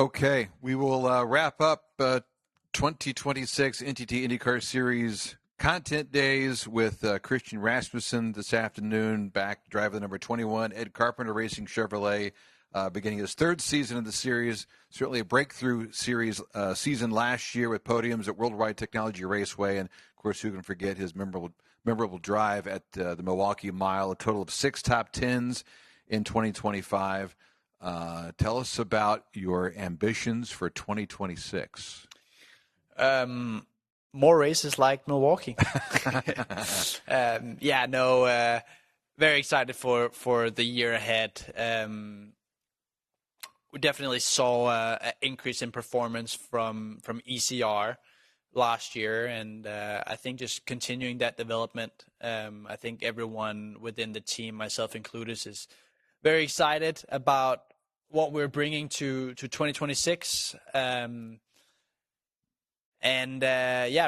Okay, we will wrap up 2026 NTT INDYCAR Series content days with Christian Rasmussen this afternoon, back driver number 21, Ed Carpenter Racing Chevrolet, beginning his third season of the series. Certainly a breakthrough series season last year with podiums at Worldwide Technology Raceway, and of course, who can forget his memorable drive at the Milwaukee Mile, a total of 6 top 10s in 2025. Tell us about your ambitions for 2026. More races like Milwaukee. Very excited for the year ahead. We definitely saw an increase in performance from ECR last year, and I think just continuing that development. I think everyone within the team, myself included, is very excited about what we're bringing to 2026.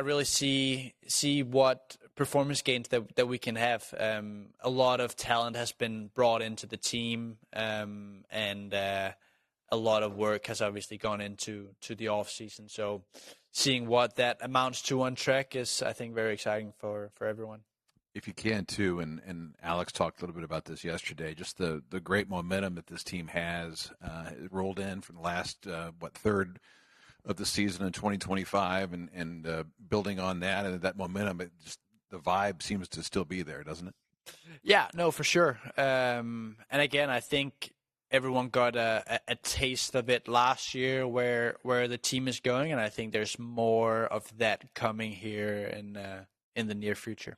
Really see what performance gains that we can have. A lot of talent has been brought into the team, and a lot of work has obviously gone into the off season. So seeing what that amounts to on track is, I think, very exciting for everyone. If you can too, and Alex talked a little bit about this yesterday, just the great momentum that this team has rolled in from the last third of the season in 2025, and building on that and that momentum, the vibe seems to still be there, doesn't it? Yeah, no, for sure. And again, I think everyone got a taste of it last year, where the team is going, and I think there's more of that coming here in the near future.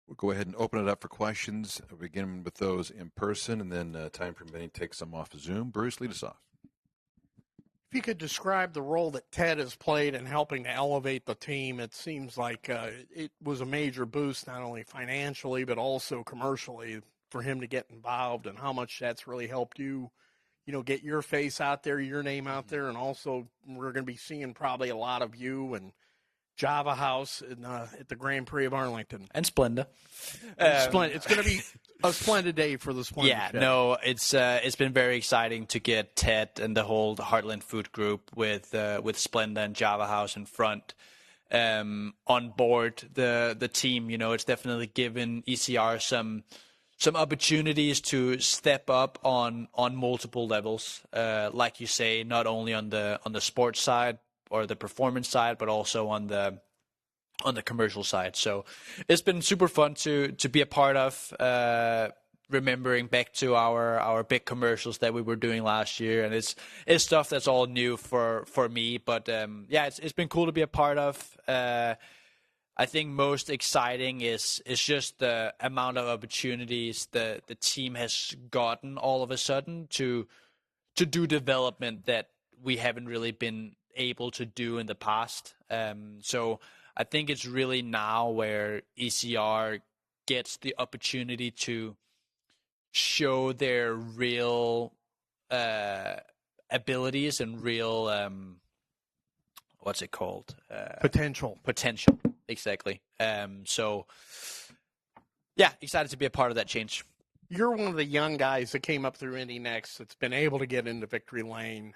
We'll go ahead and open it up for questions. We'll begin with those in person, and then time permitting, take some off of Zoom. Bruce, lead us off. If you could describe the role that Ted has played in helping to elevate the team, it seems like it was a major boost, not only financially, but also commercially, for him to get involved, and how much that's really helped you, get your face out there, your name out there. And also we're going to be seeing probably a lot of you and Java House at the Grand Prix of Arlington. And Splenda. It's going to be a splendid day for the Splenda. Yeah, no, it's been very exciting to get Ted and the whole Heartland Food Group with Splenda and Java House in front on board the team. It's definitely given ECR some opportunities to step up on multiple levels, like you say, not only on the sports side or the performance side, but also on the commercial side. So it's been super fun to be a part of, remembering back to our big commercials that we were doing last year. And it's stuff that's all new for me, but it's been cool to be a part of. I think most exciting is just the amount of opportunities the team has gotten all of a sudden to do development that we haven't really been able to do in the past. So I think it's really now where ECR gets the opportunity to show their real abilities and real what's it called? Potential, exactly. Excited to be a part of that change. You're one of the young guys that came up through Indy Next that's been able to get into victory lane.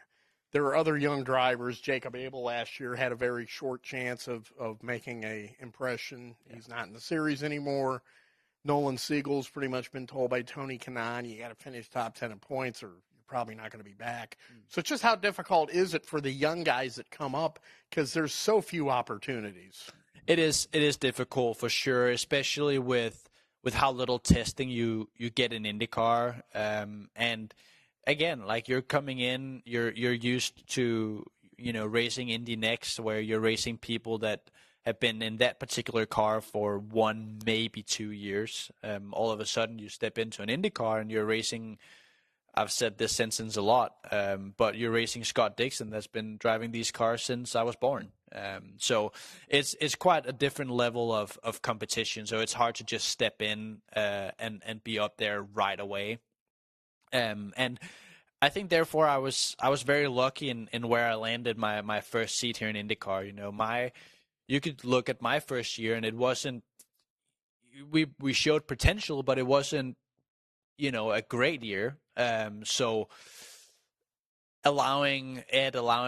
There are other young drivers. Jacob Abel last year had a very short chance of making a impression. He's not in the series anymore. Nolan Siegel's pretty much been told by Tony Kanaan, you got to finish top 10 in points or you're probably not going to be back. So just how difficult is it for the young guys that come up, because there's so few opportunities? It is difficult for sure, especially with how little testing you get in IndyCar. And again, like, you're coming in, you're used to, racing Indy Next, where you're racing people that have been in that particular car for 1, maybe 2 years. All of a sudden you step into an IndyCar and you're racing, I've said this sentence a lot, but you're racing Scott Dixon that's been driving these cars since I was born. So it's quite a different level of competition. So it's hard to just step in and be up there right away. And I think therefore I was very lucky in where I landed my first seat here in IndyCar. You could look at my first year and it wasn't, we showed potential, but it wasn't, a great year. So allowing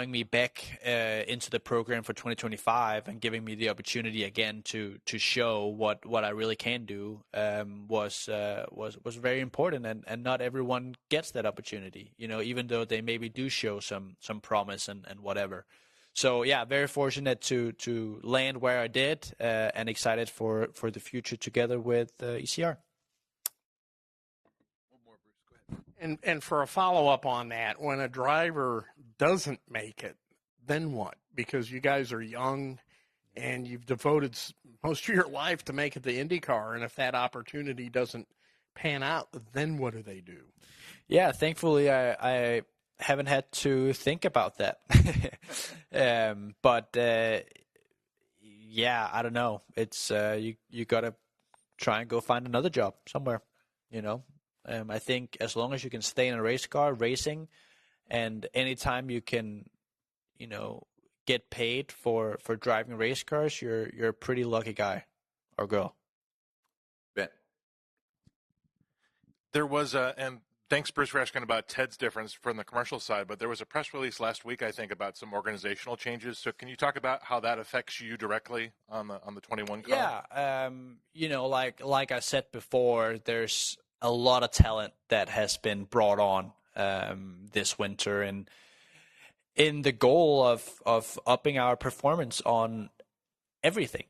me back into the program for 2025 and giving me the opportunity again to show what I really can do was very important, and not everyone gets that opportunity, even though they maybe do show some promise and whatever. So yeah, very fortunate to land where I did, and excited for the future together with ECR. And for a follow-up on that, when a driver doesn't make it, then what? Because you guys are young and you've devoted most of your life to make it to INDYCAR, and if that opportunity doesn't pan out, then what do they do? Yeah, thankfully I haven't had to think about that. But yeah, I don't know. It's you got to try and go find another job somewhere, I think as long as you can stay in a race car racing, and anytime you can, get paid for driving race cars, you're a pretty lucky guy or girl. Bet. There was and thanks, Bruce, for asking about Ted's difference from the commercial side, but there was a press release last week, I think, about some organizational changes. So can you talk about how that affects you directly on the 21 car? Yeah, like I said before, there's a lot of talent that has been brought on this winter, and in the goal of upping our performance on everything,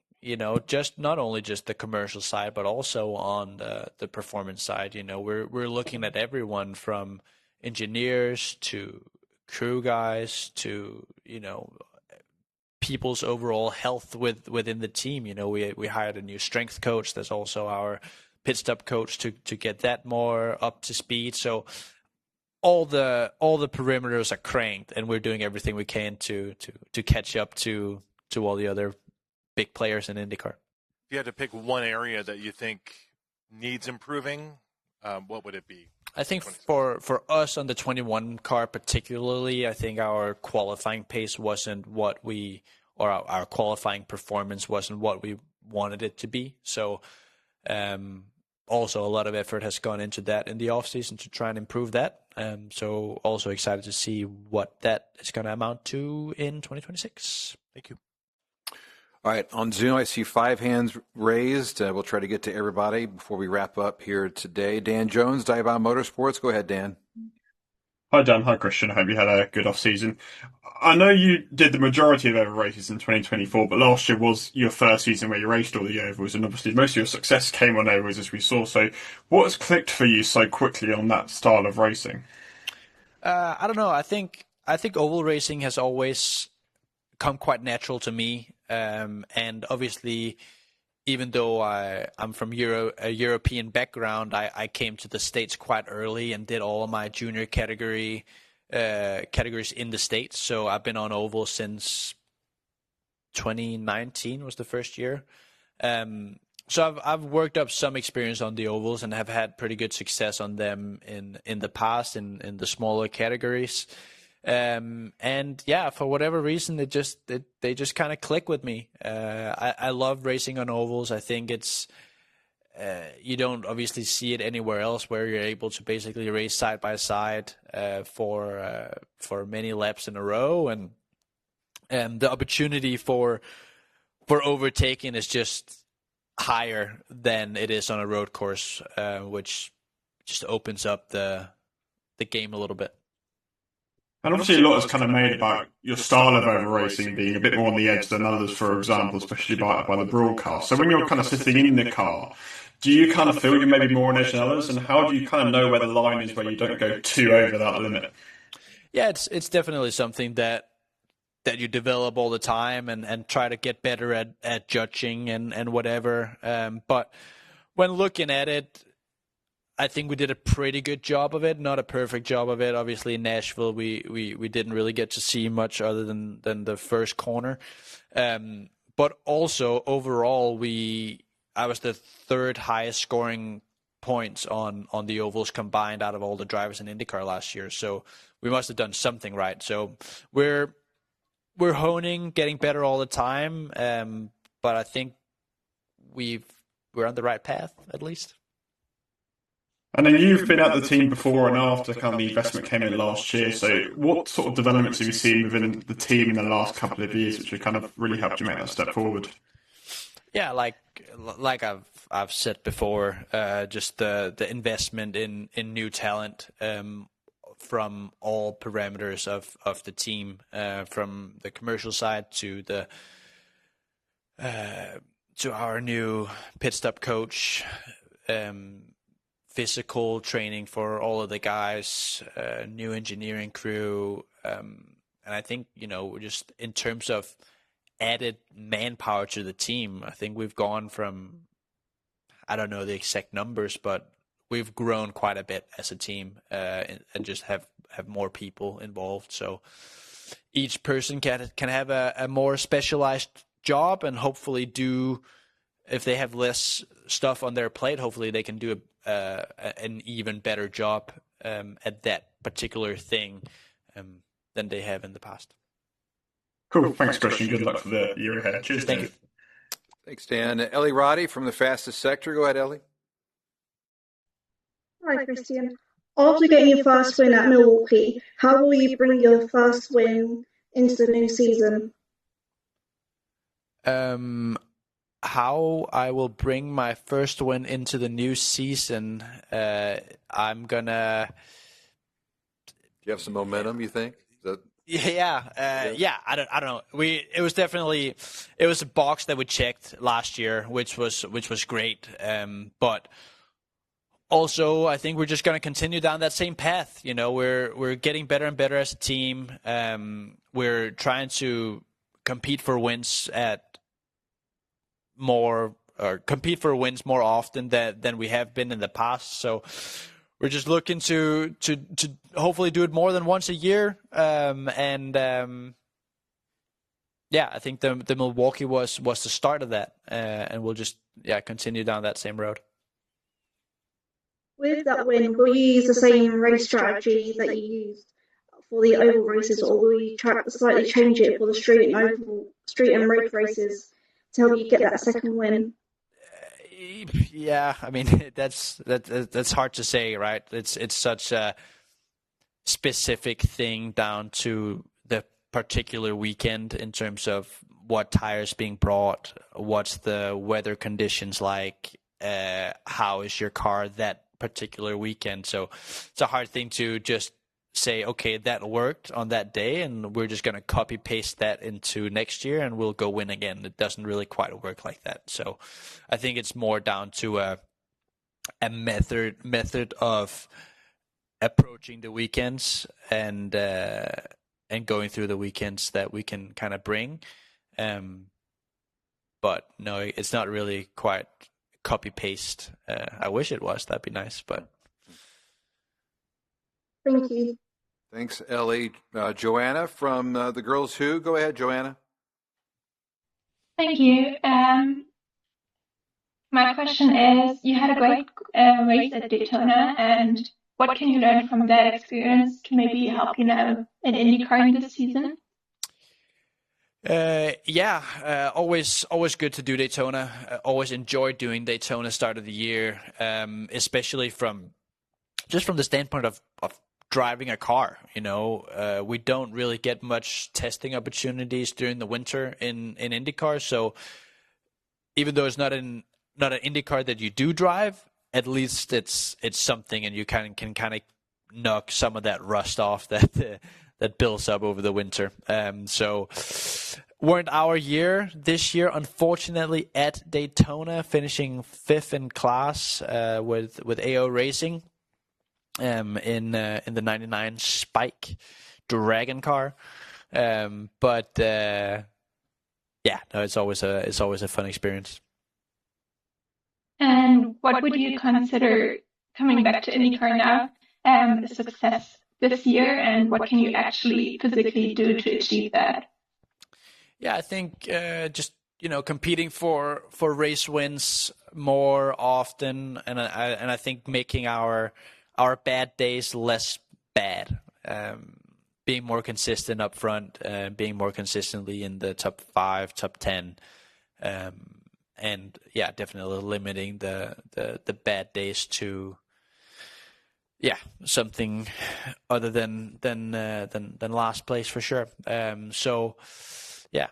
just not only just the commercial side, but also on the performance side. We're looking at everyone from engineers to crew guys to, people's overall health within the team. We hired a new strength coach. There's also our pit stop coach to get that more up to speed. So all the perimeters are cranked, and we're doing everything we can to catch up to all the other big players in INDYCAR. If you had to pick one area that you think needs improving, what would it be? I think for us on the 21 car particularly, I think our qualifying pace wasn't what our qualifying performance wasn't what we wanted it to be. So also a lot of effort has gone into that in the offseason to try and improve that. So also excited to see what that is going to amount to in 2026. Thank you. All right, on Zoom, I see 5 hands raised. We'll try to get to everybody before we wrap up here today. Dan Jones, Dive On Motorsports. Go ahead, Dan. Hi, Dan. Hi, Christian. I hope you had a good off-season. I know you did the majority of oval races in 2024, but last year was your first season where you raced all the ovals, and obviously most of your success came on ovals, as we saw. So what has clicked for you so quickly on that style of racing? I don't know. I think oval racing has always come quite natural to me. And obviously, even though I'm from a European background, I came to the States quite early and did all of my junior categories in the States. So I've been on oval since 2019 was the first year. So I've worked up some experience on the ovals and have had pretty good success on them in the past in the smaller categories. And yeah, for whatever reason, they just kind of click with me. I love racing on ovals. I think it's you don't obviously see it anywhere else where you're able to basically race side by side for many laps in a row, and the opportunity for overtaking is just higher than it is on a road course, which just opens up the game a little bit. And obviously a lot is kind of made about your style of oval racing being a bit more on the edge than others, for example, especially by the broadcast. So when you're kind of sitting in the car, do you kind of feel you're maybe more on edge than others? And how do you kind of know where the line is where you don't go too over that limit? Yeah, it's definitely something that you develop all the time and try to get better at judging and whatever. But when looking at it, I think we did a pretty good job of it, not a perfect job of it. Obviously, in Nashville, we didn't really get to see much other than the first corner. But also, overall, I was the third highest scoring points on the ovals combined out of all the drivers in INDYCAR last year. So we must have done something right. So we're honing, getting better all the time. But I think we're on the right path, at least. And then you've been at the team before and after kind of the investment came in last year. So what sort of developments have you seen within the team in the last couple of years, which have kind of really helped you make that step forward? Yeah, like I've said before, just the investment in new talent from all parameters of the team, from the commercial side to our new pit stop coach, physical training for all of the guys, new engineering crew, and I think just in terms of added manpower to the team, I think we've gone from, I don't know the exact numbers, but we've grown quite a bit as a team, and just have more people involved. So each person can have a more specialized job, and hopefully do, if they have less stuff on their plate, hopefully they can do an even better job at that particular thing than they have in the past. Cool. Thanks, Christian. Good luck for the year ahead. Cheers. Thank you. Thanks, Dan. Ellie Roddy from the fastest sector. Go ahead, Ellie. Hi, Christian. After getting your first win at Milwaukee, how will you bring your first win into the new season? How I will bring my first win into the new season, I'm gonna. Do you have some momentum, you think? Yeah. I don't know. It was a box that we checked last year, which was great. But also, I think we're just going to continue down that same path. We're getting better and better as a team. We're trying to compete for wins more often than we have been in the past. So we're just looking to hopefully do it more than once a year. I think the Milwaukee was the start of that, and we'll just continue down that same road. With that win, will you use the same race strategy that you used for the oval races, or will you slightly change it for the street and road races to help you get that second win? Yeah, I mean that's hard to say, right? It's such a specific thing down to the particular weekend in terms of what tires being brought, what's the weather conditions like, how is your car that particular weekend. So it's a hard thing to just say, okay, that worked on that day, and we're just going to copy paste that into next year and we'll go win again. It doesn't really quite work like that. So I think it's more down to a method of approaching the weekends and going through the weekends that we can kind of bring. But no, it's not really quite copy paste. I wish it was. That'd be nice, but. Thank you. Thanks, Ellie. Joanna from the Girls Who. Go ahead, Joanna. Thank you. My question is, you had a great race at Daytona, and what can you learn from that experience to maybe help in IndyCar this season? Always good to do Daytona. Always enjoy doing Daytona start of the year, especially from the standpoint of driving a car. We don't really get much testing opportunities during the winter in IndyCar. So even though it's not an IndyCar that you do drive, at least it's something, and you can kind of knock some of that rust off that builds up over the winter. So weren't our year this year, unfortunately, at Daytona, finishing 5th in class with AO Racing in the 99 Spike Dragon car. It's always a fun experience. And what would you consider, coming back to IndyCar now, a success this year, and what can you actually physically do to achieve that? Yeah, I think just competing for race wins more often, and I think making our bad days less bad, being more consistent up front, being more consistently in the top 5, top 10, and definitely limiting the bad days to Yeah, something other than last place for sure. So, yeah.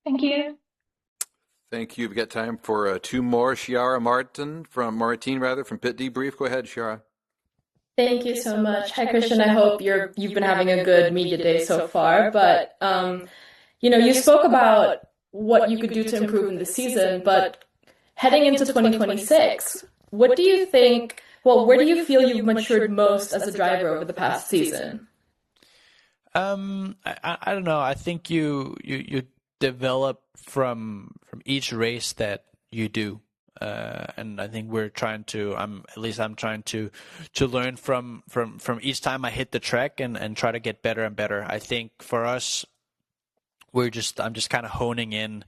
Thank you. Thank you. We've got time for two more. Chiara Martin from Pit Debrief. Go ahead, Chiara. Thank you so much. Hi, Christian. I hope you've been having a good media day so far. But you spoke about what you could do to improve in the season, but heading into 2026, what do you think? Well, where do you feel you've matured most as a driver over the past season? I don't know. I think you develop from each race that you do. And I think we're trying to. I'm trying to learn from each time I hit the track and try to get better and better. I think for us, I'm just kind of honing in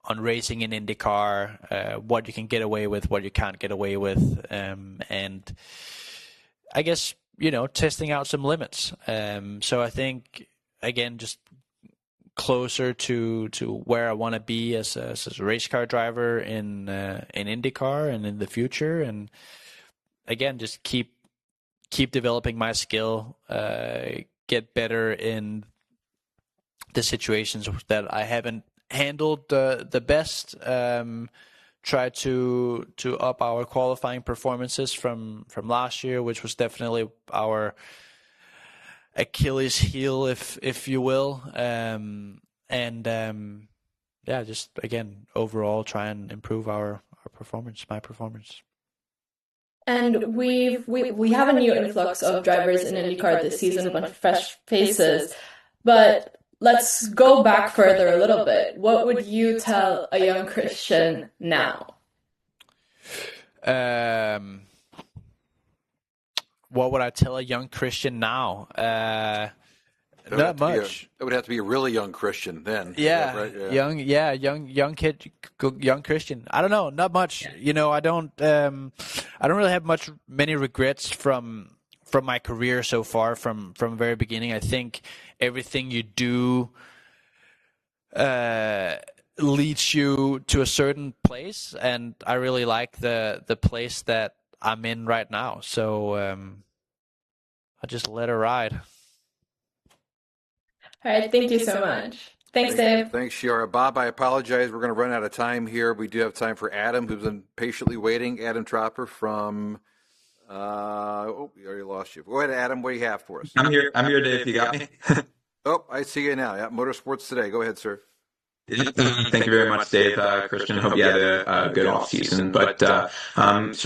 on racing in INDYCAR, what you can get away with, what you can't get away with, and I guess testing out some limits. So I think again just closer to where I want to be as a race car driver in INDYCAR and in the future, and again just keep developing my skill, get better in the situations that I haven't handled the best. Try to up our qualifying performances from last year, which was definitely our Achilles heel, if you will, just again overall try and improve our performance, my performance. And we have a new influx of drivers in IndyCar this season, a bunch of fresh faces. But let's go back further a little bit. What would you tell a young Christian now? What would I tell a young Christian now? Not much. That would have to be a really young Christian then. Yeah, right? Yeah. young kid, young Christian. I don't know, not much. I don't really have many regrets from my career so far, from the very beginning. I think everything you do leads you to a certain place, and I really like the place that I'm in right now. So I just let her ride. All right, thank you so much. Thanks, Dave. Thanks, Chiara. Bob, I apologize. We're going to run out of time here. We do have time for Adam, who's been patiently waiting. Adam Tropper from... we already lost you. Go ahead, Adam. What do you have for us? I'm here, Dave. You got me? I see you now. Yeah, Motorsports Today. Go ahead, sir. Thank you very much, Dave. Christian, hope you had a good off season. But so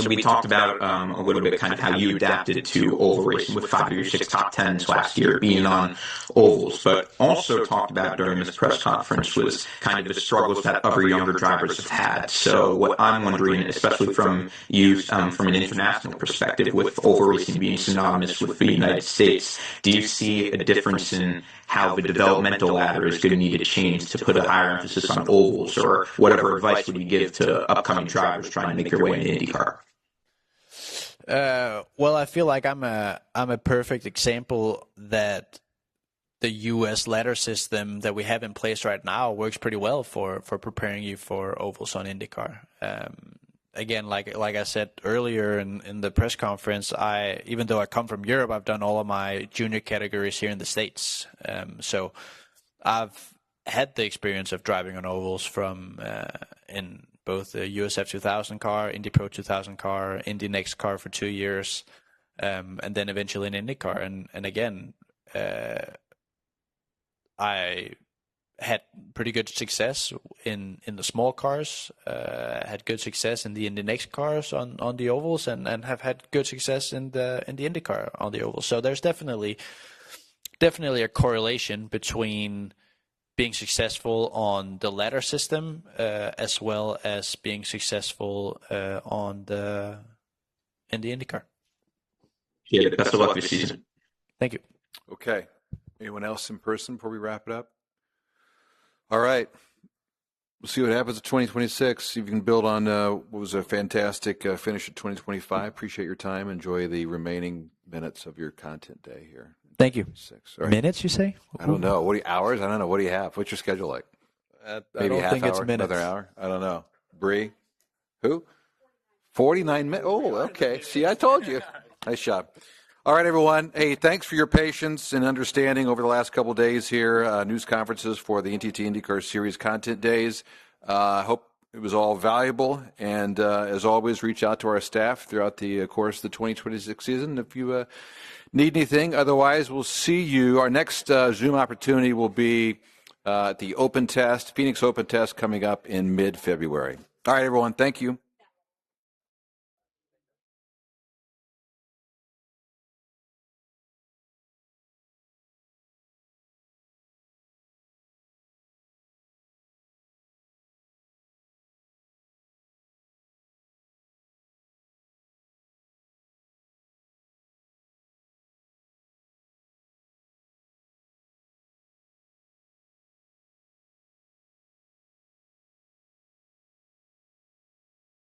we talked about a little bit kind of how you adapted to oval racing with 5 of your 6 top 10s last year being on ovals, but also talked about during this press conference was kind of the struggles that other younger drivers have had. So what I'm wondering, especially from you, from an international perspective, with oval racing being synonymous with the United States, do you see a difference in how the developmental ladder is going to need to change to put a higher emphasis on ovals, or whatever advice would you give to upcoming drivers trying to make their way into IndyCar? Well, I feel like I'm a perfect example that the U.S. ladder system that we have in place right now works pretty well for preparing you for ovals on IndyCar. Again, like I said earlier in the press conference, even though I come from Europe, I've done all of my junior categories here in the States. So I've had the experience of driving on ovals from in both the USF 2000 car, Indy Pro 2000 car, Indy Next car for 2 years, and then eventually in IndyCar. And again, I had pretty good success in the small cars, had good success in the Indy Next cars on the ovals, and have had good success in the IndyCar on the ovals. So there's definitely a correlation between being successful on the ladder system as well as being successful in the IndyCar. Yeah, best of luck this season. Thank you. Okay. Anyone else in person before we wrap it up? All right. We'll see what happens in 2026. See if you can build on what was a fantastic finish of 2025. Appreciate your time. Enjoy the remaining minutes of your content day here. Thank you. Right. Minutes, you say? I don't know. What do you, hours? I don't know. What do you have? What's your schedule like? I Maybe don't half think hour, it's minutes. another hour? I don't know. Bree? Who? 49 minutes. Oh, okay. See, I told you. Nice job. All right, everyone. Hey, thanks for your patience and understanding over the last couple of days here. News conferences for the NTT IndyCar Series Content Days. I hope it was all valuable. And as always, reach out to our staff throughout the course of the 2026 season if you need anything. Otherwise, we'll see you. Our next Zoom opportunity will be at the Open Test, Phoenix Open Test, coming up in mid-February. All right, everyone. Thank you.